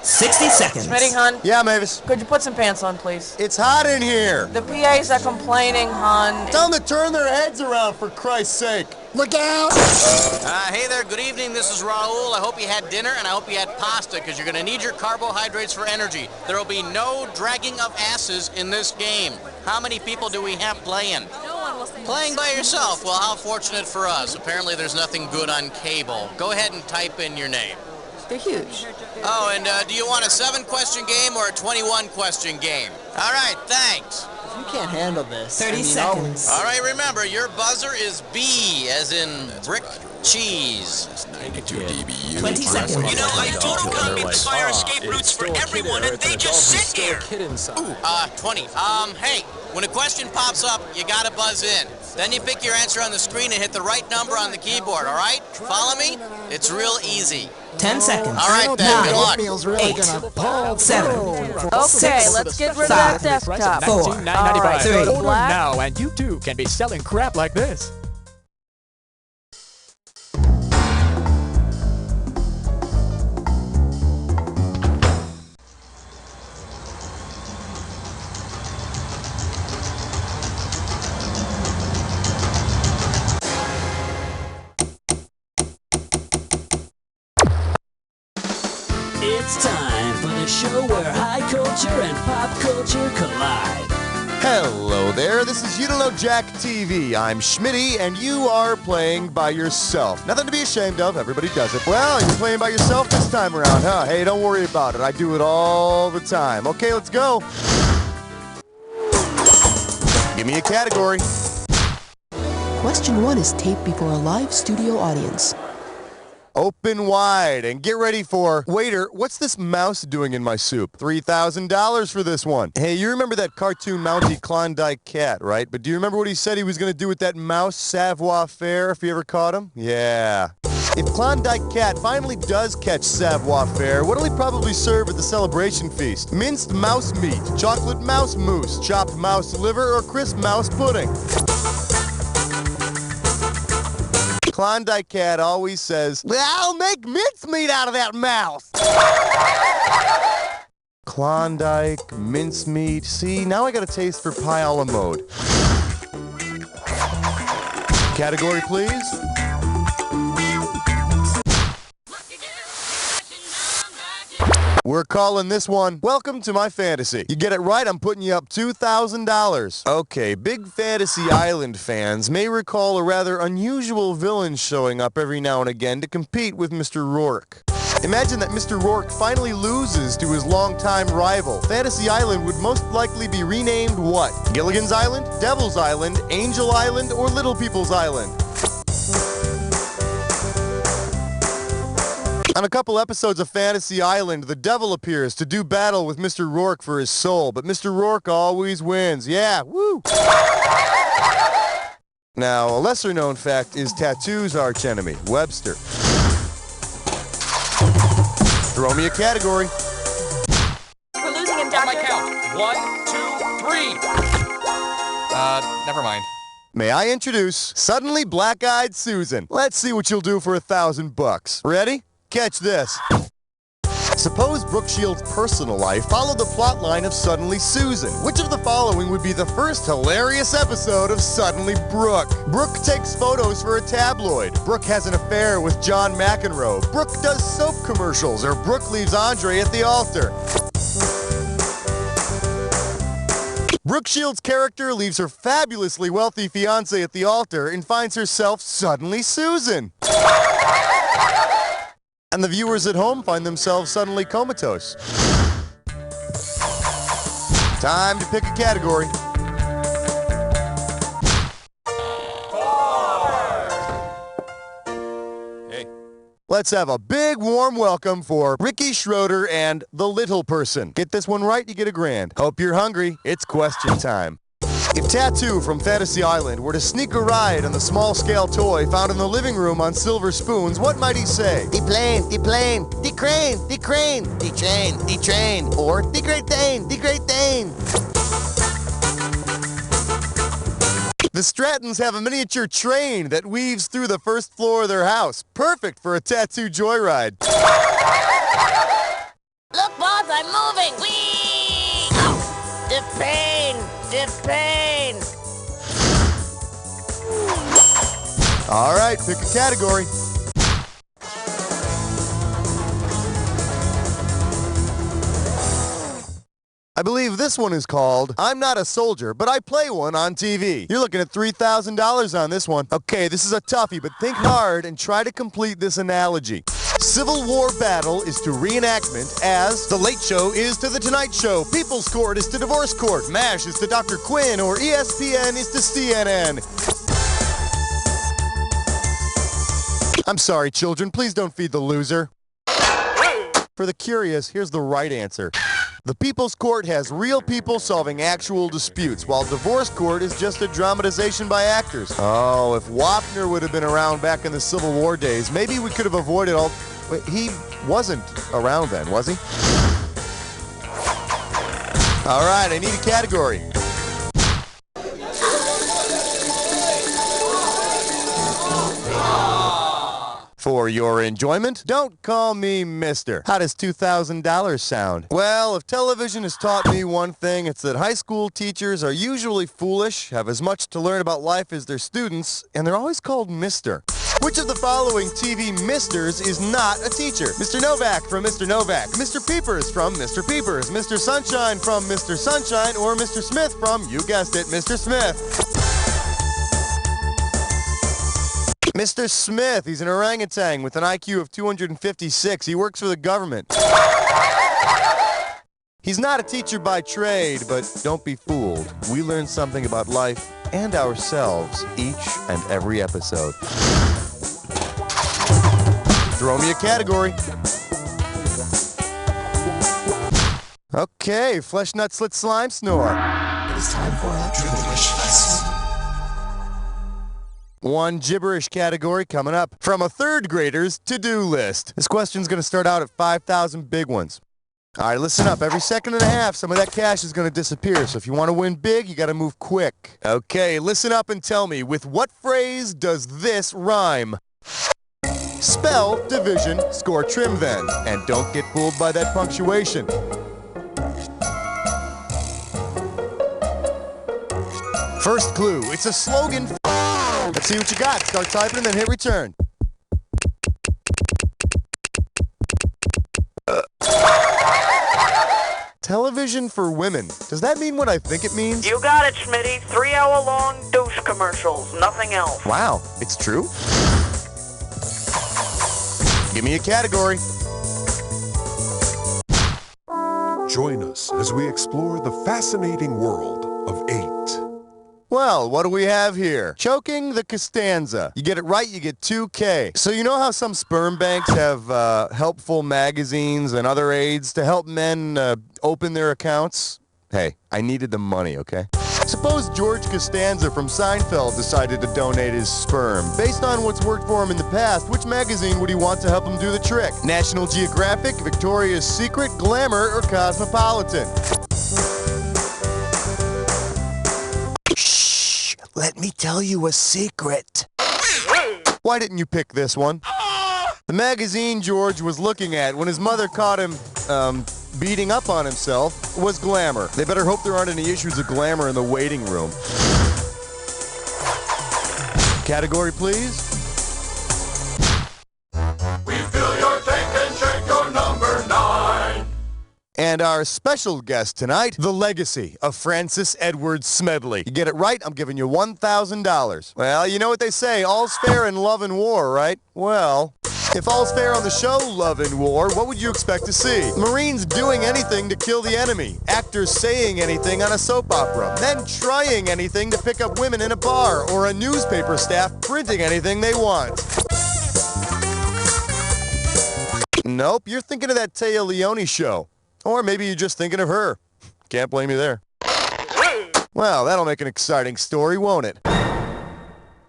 60 seconds. Smitty, hon. Yeah, Mavis. Could you put some pants on, please? It's hot in here. The PAs are complaining, hon. Tell them to turn their heads around, for Christ's sake. Look out! Hey there, good evening. This is Raul. I hope you had dinner and I hope you had pasta because you're going to need your carbohydrates for energy. There will be no dragging of asses in this game. How many people do we have playing? No one will stay. Playing by yourself. Well, how fortunate for us. Apparently there's nothing good on cable. Go ahead and type in your name. They're huge. Oh, and do you want a 7-question game or a 21-question game? All right, thanks. You can't handle this. 30 seconds. All right, remember, your buzzer is B, as in brick cheese. 92 dBU. 20 seconds. You know, I total copy the fire escape routes for everyone, and they just sit here. 20. Hey, when a question pops up, you gotta buzz in. Then you pick your answer on the screen and hit the right number on the keyboard, all right? Follow me? It's real easy. 10 seconds. All right, then, good luck. 8, 7. Okay, let's get rid of that desktop. 4, All right, 3. so black. Now, and you too can be selling crap like this. It's time for the show where high culture and pop culture collide. Hello there, this is You Don't Know Jack TV. I'm Schmitty, and you are playing by yourself. Nothing to be ashamed of, everybody does it. Well, you're playing by yourself this time around, huh? Hey, don't worry about it, I do it all the time. Okay, let's go. Give me a category. Question 1 is taped before a live studio audience. Open wide and get ready for... Waiter, what's this mouse doing in my soup? $3,000 for this one. Hey, you remember that cartoon Mountie Klondike cat, right? But do you remember what he said he was going to do with that mouse savoir faire if you ever caught him? Yeah. If Klondike Cat finally does catch savoir faire, what'll he probably serve at the celebration feast? Minced mouse meat, chocolate mouse mousse, chopped mouse liver, or crisp mouse pudding? Klondike Cat always says, I'll make mincemeat out of that mouse. Klondike, mincemeat. See, now I got a taste for pie a la mode. Category, please. We're calling this one, Welcome to My Fantasy. You get it right, I'm putting you up $2,000. Okay, big Fantasy Island fans may recall a rather unusual villain showing up every now and again to compete with Mr. Rourke. Imagine that Mr. Rourke finally loses to his longtime rival. Fantasy Island would most likely be renamed what? Gilligan's Island, Devil's Island, Angel Island, or Little People's Island? On a couple episodes of Fantasy Island, the devil appears to do battle with Mr. Rourke for his soul, but Mr. Rourke always wins. Yeah, woo! Now, a lesser-known fact is Tattoo's archenemy, Webster. Throw me a category. We're losing him, On Doctor. my count. 1, 2, 3. Never mind. May I introduce Suddenly Black-Eyed Susan. Let's see what you'll do for $1,000. Ready? Catch this. Suppose Brooke Shields' personal life followed the plot line of Suddenly Susan. Which of the following would be the first hilarious episode of Suddenly Brooke? Brooke takes photos for a tabloid. Brooke has an affair with John McEnroe. Brooke does soap commercials, or Brooke leaves Andre at the altar. Brooke Shields' character leaves her fabulously wealthy fiancé at the altar and finds herself Suddenly Susan. And the viewers at home find themselves suddenly comatose. Time to pick a category. Hey. Let's have a big warm welcome for Ricky Schroeder and the Little Person. Get this one right, you get $1,000. Hope you're hungry. It's question time. If Tattoo from Fantasy Island were to sneak a ride on the small-scale toy found in the living room on silver spoons, what might he say? The plane, the crane, the train, or the Great Dane. The Strattons have a miniature train that weaves through the first floor of their house. Perfect for a Tattoo joyride. Look, boss, I'm moving. Whee! Ow! The pain! The pain! All right, pick a category. I believe this one is called I'm Not a Soldier, but I Play One on TV. You're looking at $3,000 on this one. Okay, this is a toughie, but think hard and try to complete this analogy. Civil War battle is to reenactment as The Late Show is to The Tonight Show, People's Court is to Divorce Court, MASH is to Dr. Quinn, or ESPN is to CNN. I'm sorry, children. Please don't feed the loser. For the curious, here's the right answer. The People's Court has real people solving actual disputes, while Divorce Court is just a dramatization by actors. Oh, if Wapner would have been around back in the Civil War days, maybe we could have avoided all... Wait, he wasn't around then, was he? All right, I need a category. For your enjoyment, don't call me Mister. How does $2,000 sound? Well, if television has taught me one thing, it's that high school teachers are usually foolish, have as much to learn about life as their students, and they're always called Mister. Which of the following TV Misters is not a teacher? Mr. Novak from Mr. Novak, Mr. Peepers from Mr. Peepers, Mr. Sunshine from Mr. Sunshine, or Mr. Smith from, you guessed it, Mr. Smith. Mr. Smith, he's an orangutan with an IQ of 256. He works for the government. He's not a teacher by trade, but don't be fooled. We learn something about life and ourselves each and every episode. Throw me a category. Okay, Flesh Nut Slit Slime Snore. It is time for our Dribblicious. One gibberish category coming up. From a third grader's to-do list. This question's going to start out at 5,000 big ones. All right, listen up. Every second and a half, some of that cash is going to disappear. So if you want to win big, you got to move quick. Okay, listen up and tell me, with what phrase does this rhyme? Spell division, score trim then. And don't get fooled by that punctuation. First clue, it's a slogan. Let's see what you got. Start typing and then hit return. Television for women. Does that mean what I think it means? You got it, Schmitty. 3-hour-long douche commercials. Nothing else. Wow, it's true? Give me a category. Join us as we explore the fascinating world of 8. Well, what do we have here? Choking the Costanza. You get it right, you get 2K. So you know how some sperm banks have helpful magazines and other aids to help men open their accounts? Hey, I needed the money, okay? Suppose George Costanza from Seinfeld decided to donate his sperm. Based on what's worked for him in the past, which magazine would he want to help him do the trick? National Geographic, Victoria's Secret, Glamour, or Cosmopolitan? Let me tell you a secret. Why didn't you pick this one? The magazine George was looking at when his mother caught him, beating up on himself was Glamour. They better hope there aren't any issues of glamour in the waiting room. Category, please. We fill your tank and check your number 9. And our special guest tonight, the legacy of Francis Edward Smedley. You get it right, I'm giving you $1,000. Well, you know what they say, all's fair in love and war, right? Well, if all's fair on the show Love and War, what would you expect to see? Marines doing anything to kill the enemy, actors saying anything on a soap opera, then trying anything to pick up women in a bar, or a newspaper staff printing anything they want. Nope, you're thinking of that Taya Leone show. Or maybe you're just thinking of her. Can't blame you there. Well, that'll make an exciting story, won't it?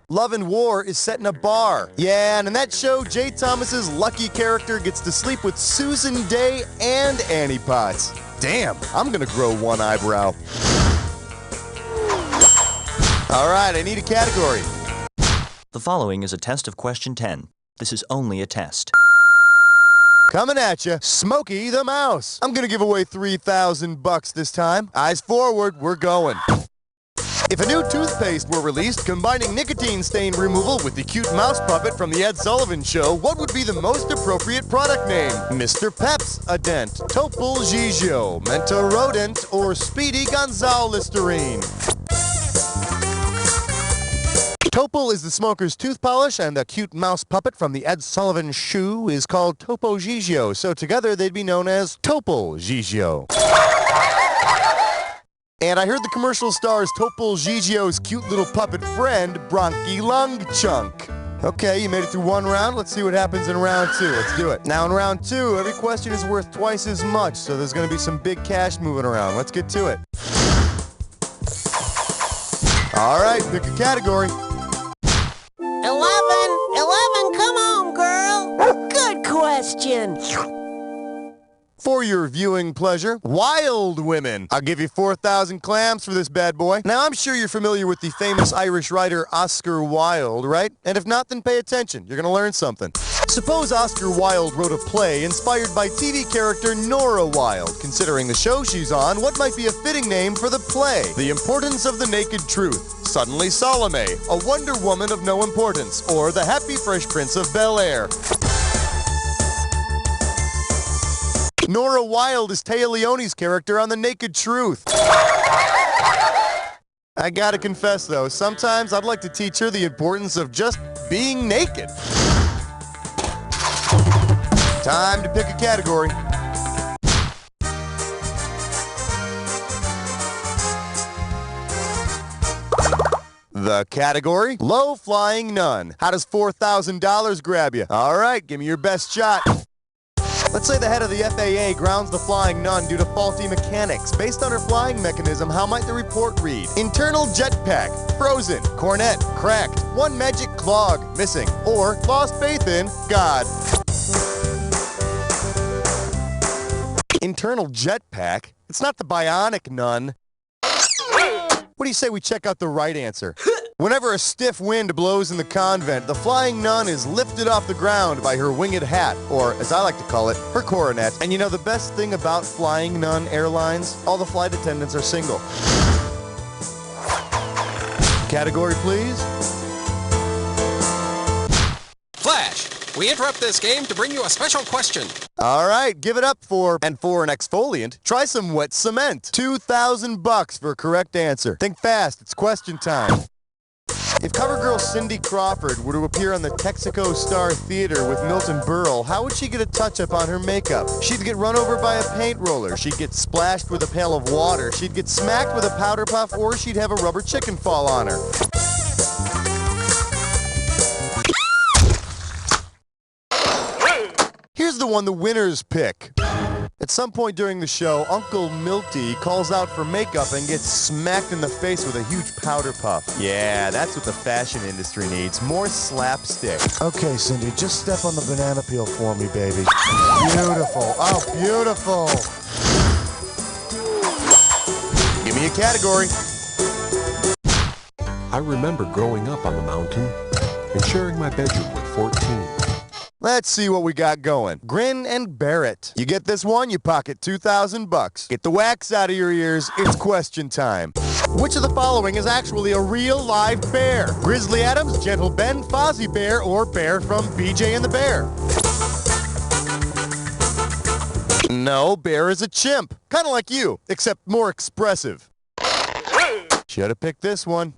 Love and War is set in a bar. Yeah, and in that show, Jay Thomas's lucky character gets to sleep with Susan Day and Annie Potts. Damn, I'm gonna grow one eyebrow. All right, I need a category. The following is a test of question 10. This is only a test. Coming at you, Smokey the Mouse. I'm gonna give away 3,000 bucks this time. Eyes forward, we're going. If a new toothpaste were released combining nicotine stain removal with the cute mouse puppet from the Ed Sullivan Show, what would be the most appropriate product name? Mr. Peps, a dent, Topol Gigio, Menta Rodent, or Speedy Gonzales-Listerine? Topol is the smoker's tooth polish, and the cute mouse puppet from the Ed Sullivan Shoe is called Topo Gigio, so together they'd be known as Topol Gigio. And I heard the commercial stars Topol Gigio's cute little puppet friend, Bronchi Lung Chunk. Okay, you made it through one round. Let's see what happens in round two. Let's do it. Now in round two, every question is worth twice as much, so there's going to be some big cash moving around. Let's get to it. All right, pick a category. 11, come on, girl. Good question. For your viewing pleasure, Wild Women. I'll give you 4,000 clams for this bad boy. Now, I'm sure you're familiar with the famous Irish writer Oscar Wilde, right? And if not, then pay attention. You're going to learn something. Suppose Oscar Wilde wrote a play inspired by TV character Nora Wilde. Considering the show she's on, what might be a fitting name for the play? The Importance of the Naked Truth, Suddenly Salome, A Wonder Woman of No Importance, or The Happy Fresh Prince of Bel-Air. Nora Wilde is Téa Leoni's character on The Naked Truth. I gotta confess, though, sometimes I'd like to teach her the importance of just being naked. Time to pick a category. The category? Low-flying nun. How does $4,000 grab you? All right, give me your best shot. Let's say the head of the FAA grounds the flying nun due to faulty mechanics. Based on her flying mechanism, how might the report read? Internal jetpack, frozen, cornet, cracked, one magic clog, missing, or lost faith in God. Internal jetpack? It's not the bionic nun. What do you say we check out the right answer? Whenever a stiff wind blows in the convent, the flying nun is lifted off the ground by her winged hat, or as I like to call it, her coronet. And you know the best thing about Flying Nun Airlines? All the flight attendants are single. Category, please. Flash, we interrupt this game to bring you a special question. All right, give it up for, and for an exfoliant, try some wet cement. 2,000 bucks for a correct answer. Think fast, it's question time. If cover girl Cindy Crawford were to appear on the Texaco Star Theater with Milton Berle, how would she get a touch-up on her makeup? She'd get run over by a paint roller, she'd get splashed with a pail of water, she'd get smacked with a powder puff, or she'd have a rubber chicken fall on her. Here's the one the winners pick. At some point during the show, Uncle Milty calls out for makeup and gets smacked in the face with a huge powder puff. Yeah, that's what the fashion industry needs. More slapstick. Okay, Cindy, just step on the banana peel for me, baby. Beautiful. Oh, beautiful. Give me a category. I remember growing up on the mountain and sharing my bedroom with 14. Let's see what we got going. Grin and bear it. You get this one, you pocket 2,000 bucks. Get the wax out of your ears, it's question time. Which of the following is actually a real live bear? Grizzly Adams, Gentle Ben, Fozzie Bear, or Bear from BJ and the Bear? No, Bear is a chimp. Kind of like you, except more expressive. Should have picked this one.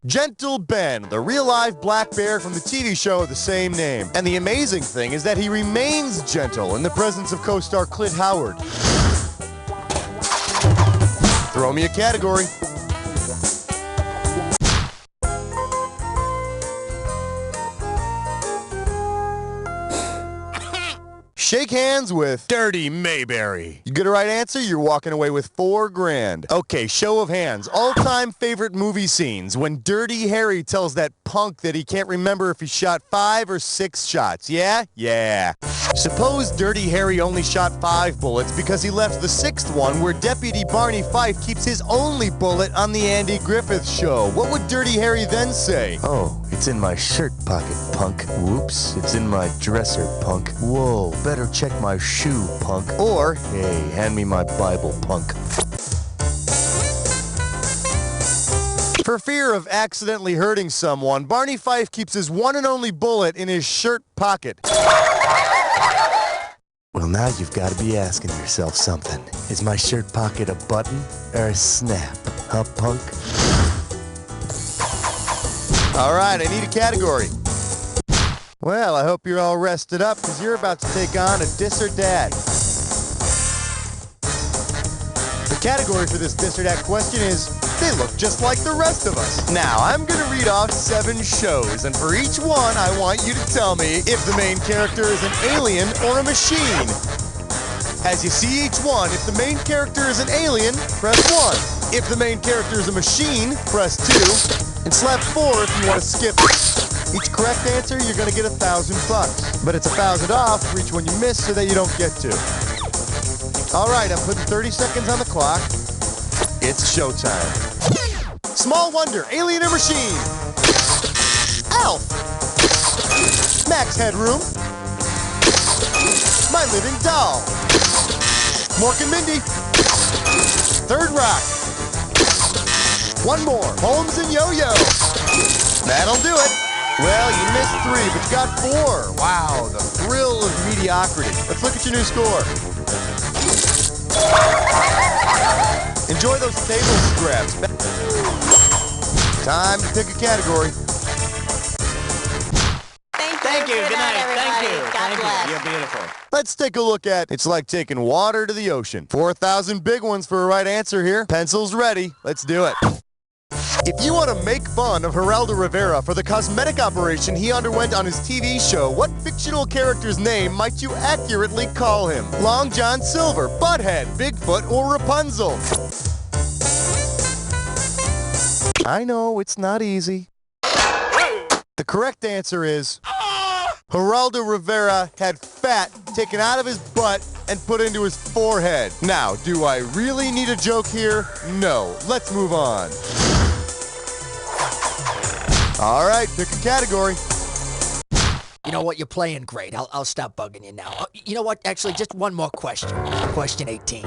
Gentle Ben, the real-live black bear from the TV show of the same name. And the amazing thing is that he remains gentle in the presence of co-star Clint Howard. Throw me a category. Shake hands with Dirty Mayberry. You get a right answer, you're walking away with $4 grand. Okay, show of hands. All-time favorite movie scenes when Dirty Harry tells that punk that he can't remember if he shot 5 or 6 shots. Yeah? Yeah. Suppose Dirty Harry only shot 5 bullets because he left the 6th one where Deputy Barney Fife keeps his only bullet on the Andy Griffith Show. What would Dirty Harry then say? Oh, it's in my shirt pocket, punk. Whoops, it's in my dresser, punk. Whoa, better check my shoe, punk. Or, hey, hand me my Bible, punk. For fear of accidentally hurting someone, Barney Fife keeps his one and only bullet in his shirt pocket. Well, now you've got to be asking yourself something. Is my shirt pocket a button or a snap? Huh, punk? All right, I need a category. Well, I hope you're all rested up because you're about to take on a Dis or Dat. The category for this Dis or Dat question is, they look just like the rest of us. Now, I'm going to read off 7 shows, and for each one, I want you to tell me if the main character is an alien or a machine. As you see each one, if the main character is an alien, press 1. If the main character is a machine, press 2. And slap 4 if you want to skip it. Each correct answer, you're going to get $1,000. But it's $1,000 off for each one you miss so that you don't get to. All right, I'm putting 30 seconds on the clock. It's showtime. Small Wonder, Alien or Machine? Alf. Max Headroom. My Living Doll. Mork and Mindy. Third Rock. One more, Holmes and Yo-Yo. That'll do it. Well, you missed 3, but you got 4. Wow, the thrill of mediocrity. Let's look at your new score. Enjoy those table scraps. Time to pick a category. Thank you. Good night, everybody. God bless. You're beautiful. Let's take a look at It's Like Taking Water to the Ocean. 4,000 big ones for a right answer here. Pencils ready. Let's do it. If you want to make fun of Geraldo Rivera for the cosmetic operation he underwent on his TV show, what fictional character's name might you accurately call him? Long John Silver, Butthead, Bigfoot, or Rapunzel? I know, it's not easy. The correct answer is Geraldo Rivera had fat taken out of his butt and put into his forehead. Now, do I really need a joke here? No. Let's move on. All right, pick a category. You know what? You're playing great. I'll stop bugging you now. You know what? Actually, just one more question. Question 18.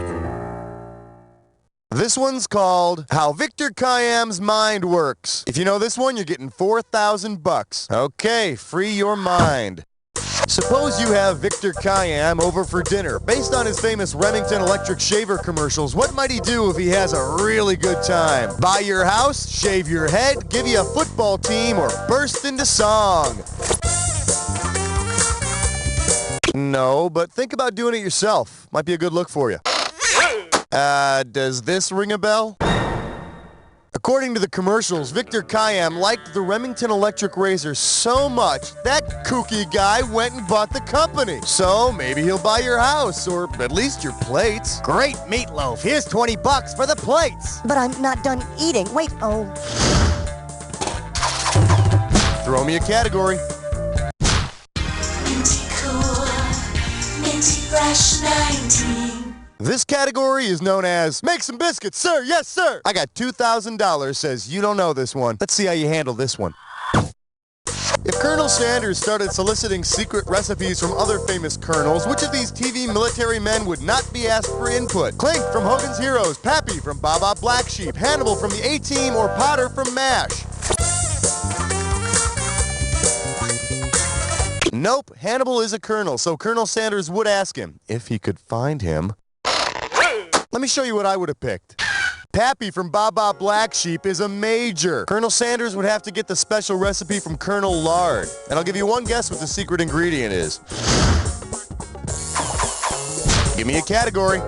This one's called How Victor Khayyam's Mind Works. If you know this one, you're getting $4,000. Okay, free your mind. Suppose you have Victor Khayyam over for dinner. Based on his famous Remington electric shaver commercials, what might he do if he has a really good time? Buy your house, shave your head, give you a football team, or burst into song? No, but think about doing it yourself. Might be a good look for you. Does this ring a bell? According to the commercials, Victor Khayyam liked the Remington electric razor so much, that kooky guy went and bought the company. So maybe he'll buy your house, or at least your plates. Great meatloaf. Here's $20 for the plates. But I'm not done eating. Wait, oh. Throw me a category. Minty cool, minty fresh 19. This category is known as Make Some Biscuits, sir. Yes, sir. I got $2,000, says you don't know this one. Let's see how you handle this one. If Colonel Sanders started soliciting secret recipes from other famous colonels, which of these TV military men would not be asked for input? Clink from Hogan's Heroes, Pappy from Baba Black Sheep, Hannibal from the A-Team, or Potter from MASH? Nope, Hannibal is a colonel, so Colonel Sanders would ask him if he could find him. Let me show you what I would have picked. Pappy from Baba Black Sheep is a major. Colonel Sanders would have to get the special recipe from Colonel Lard. And I'll give you one guess what the secret ingredient is. Give me a category.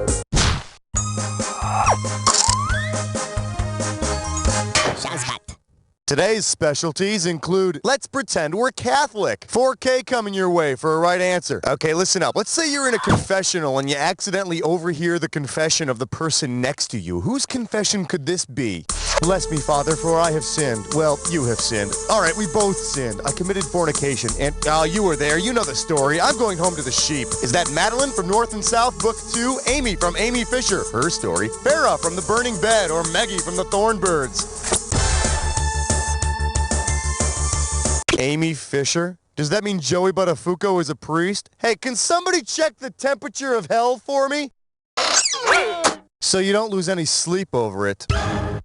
Shazvat. Today's specialties include, let's pretend we're Catholic. 4K coming your way for a right answer. Okay, listen up. Let's say you're in a confessional and you accidentally overhear the confession of the person next to you. Whose confession could this be? Bless me, Father, for I have sinned. Well, you have sinned. All right, we both sinned. I committed fornication. And, you were there. You know the story. I'm going home to the sheep. Is that Madeline from North and South, Book 2? Amy from Amy Fisher, her story. Farrah from The Burning Bed, or Maggie from The Thornbirds. Amy Fisher? Does that mean Joey Buttafuoco is a priest? Hey, can somebody check the temperature of hell for me? So you don't lose any sleep over it.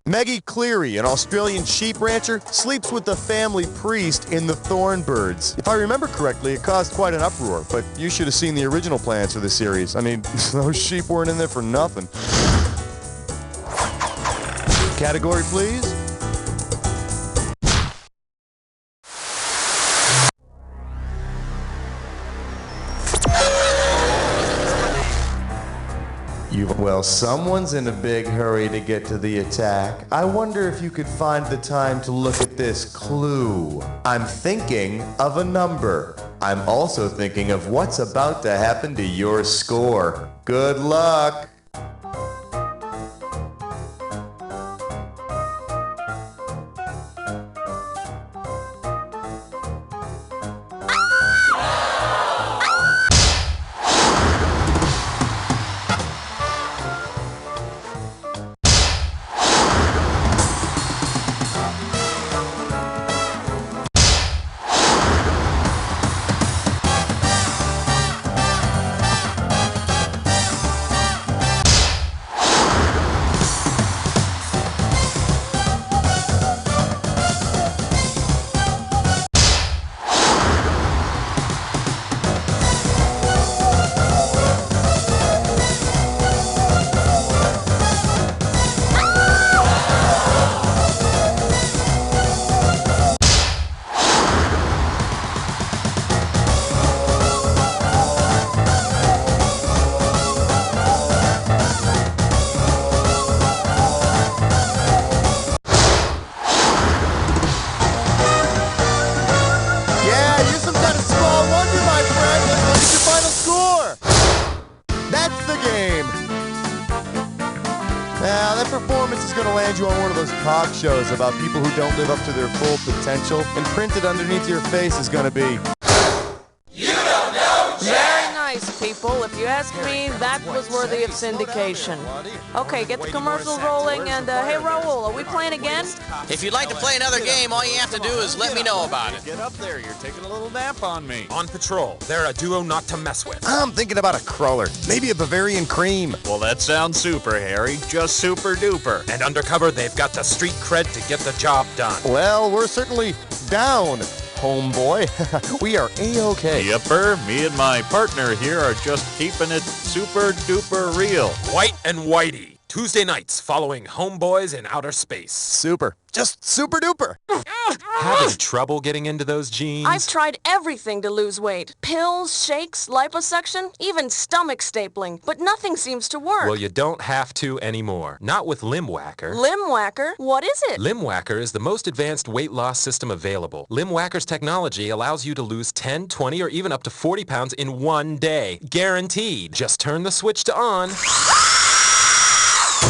Maggie Cleary, an Australian sheep rancher, sleeps with the family priest in The Thornbirds. If I remember correctly, it caused quite an uproar, but you should have seen the original plans for the series. I mean, those sheep weren't in there for nothing. Category, please. Well, someone's in a big hurry to get to the attack. I wonder if you could find the time to look at this clue. I'm thinking of a number. I'm also thinking of what's about to happen to your score. Good luck! Talk shows about people who don't live up to their full potential, and printed underneath your face is going to be, you don't know jack! Very nice, people. If you ask me, that was worthy of syndication. Okay, get the commercials rolling, and hey, Raul, are we playing again? If you'd like to play another game, all you have to do is let me know about it. Get up there, you're taking a little nap on me. On patrol, they're a duo not to mess with. I'm thinking about a crawler, maybe a Bavarian cream. Well, that sounds super, Harry. Just super duper. And undercover, they've got the street cred to get the job done. Well, we're certainly down, homeboy. We are A-OK. Yepper, me and my partner here are just keeping it super duper real. White and Whitey. Tuesday nights following Homeboys in Outer Space. Super. Just super duper. Having trouble getting into those jeans? I've tried everything to lose weight. Pills, shakes, liposuction, even stomach stapling. But nothing seems to work. Well, you don't have to anymore. Not with Limb Whacker. Limb Whacker? What is it? Limb Whacker is the most advanced weight loss system available. Limb Whacker's technology allows you to lose 10, 20, or even up to 40 pounds in one day. Guaranteed. Just turn the switch to on.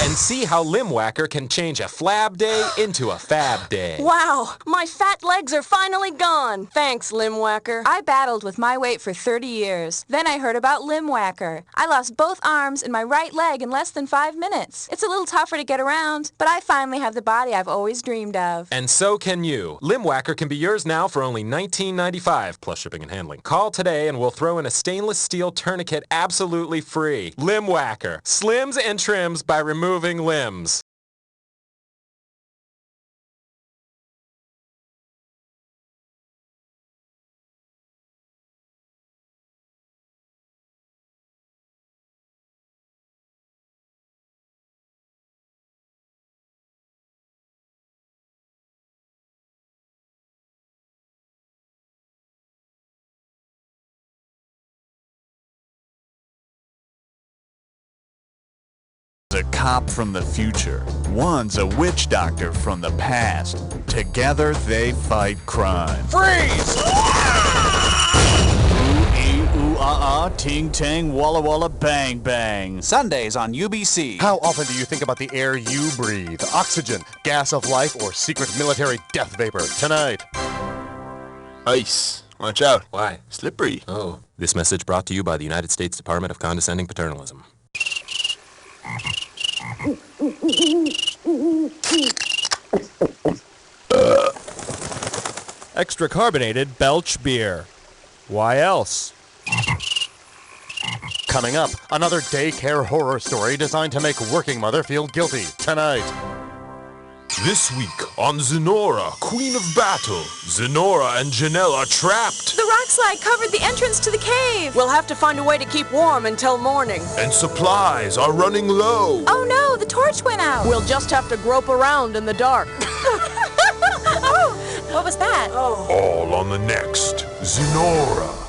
And see how Limb Whacker can change a flab day into a fab day. Wow, my fat legs are finally gone. Thanks, Limb Whacker. I battled with my weight for 30 years. Then I heard about Limb Whacker. I lost both arms and my right leg in less than 5 minutes. It's a little tougher to get around, but I finally have the body I've always dreamed of. And so can you. Limb Whacker can be yours now for only $19.95 plus shipping and handling. Call today and we'll throw in a stainless steel tourniquet absolutely free. Limb Whacker. Slims and trims by removing limbs. A cop from the future. One's a witch doctor from the past. Together they fight crime. Freeze! Ting tang walla walla bang bang. Sundays on UBC. How often do you think about the air you breathe? Oxygen, gas of life, or secret military death vapor? Tonight. Ice. Watch out. Why? Slippery. Oh. This message brought to you by the United States Department of Condescending Paternalism. Extra carbonated Belch beer. Why else? Coming up, another daycare horror story designed to make working mother feel guilty. Tonight. This week on Zenora, Queen of Battle, Zenora and Janelle are trapped. The rock slide covered the entrance to the cave. We'll have to find a way to keep warm until morning. And supplies are running low. Oh no, the torch went out. We'll just have to grope around in the dark. Oh, what was that? All on the next Zenora.